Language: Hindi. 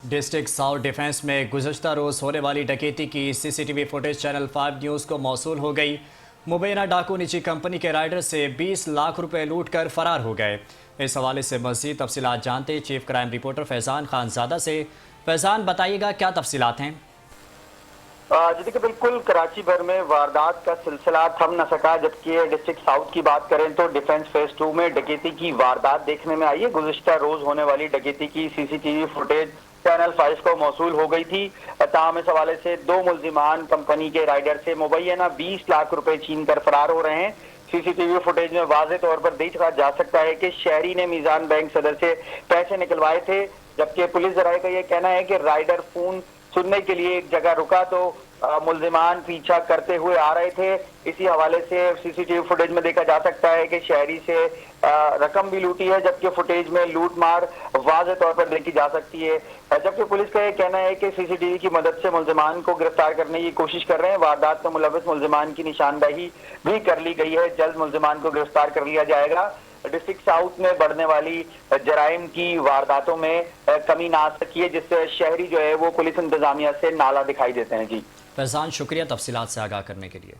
डिस्ट्रिक्ट साउथ डिफेंस में गुज़श्ता रोज़ होने वाली डकैती की सीसीटीवी फुटेज चैनल 5 न्यूज़ को मौसूल हो गई। मुबैना डाकू निजी कंपनी के राइडर से 20 लाख रुपए लूट कर फरार हो गए। इस हवाले से मज़ीद तफसीलात जानते chief crime reporter Faizan Khanzada से। फैज़ान, बताइएगा क्या तफसीलात हैं? जी देखिए, बिल्कुल कराची भर में वारदात का सिलसिला थम न सका, जबकि डिस्ट्रिक्ट साउथ की बात करें तो डिफेंस फेज 2 में डकैती की वारदात देखने में आई है। गुज़िश्ता रोज होने वाली डकैती की सीसीटीवी फुटेज चैनल 5 को मौसूल हो गई थी। ताहम इस हवाले से दो मुल्जिमान कंपनी के राइडर से मुबैना 20 लाख रुपए छीन कर फरार हो रहे हैं। सीसीटीवी फुटेज में वाज़े तौर पर देखा जा सकता है कि शहरी ने मीजान बैंक सदर से पैसे निकलवाए थे, जबकि पुलिस जराये का यह कहना है कि राइडर फोन सुनने के लिए एक जगह रुका तो मुल्जिमान पीछा करते हुए आ रहे थे। इसी हवाले से सीसीटीवी फुटेज में देखा जा सकता है कि शहरी से रकम भी लूटी है, जबकि फुटेज में लूट मार वाज़े तौर पर देखी जा सकती है। जबकि पुलिस का यह कहना है कि सीसीटीवी की मदद से मुल्जिमान को गिरफ्तार करने की कोशिश कर रहे हैं। वारदात में मुलविस मुल्जिमान की निशानदही भी कर ली गई है। जल्द मुल्जिमान को गिरफ्तार कर लिया जाएगा। डिस्ट्रिक्ट साउथ में बढ़ने वाली जराइम की वारदातों में कमी ना आ सकी है, जिससे शहरी जो है वो पुलिस इंतजामिया से नाला दिखाई देते हैं। जी फैज़ान, शुक्रिया तफसीलात से आगाह करने के लिए।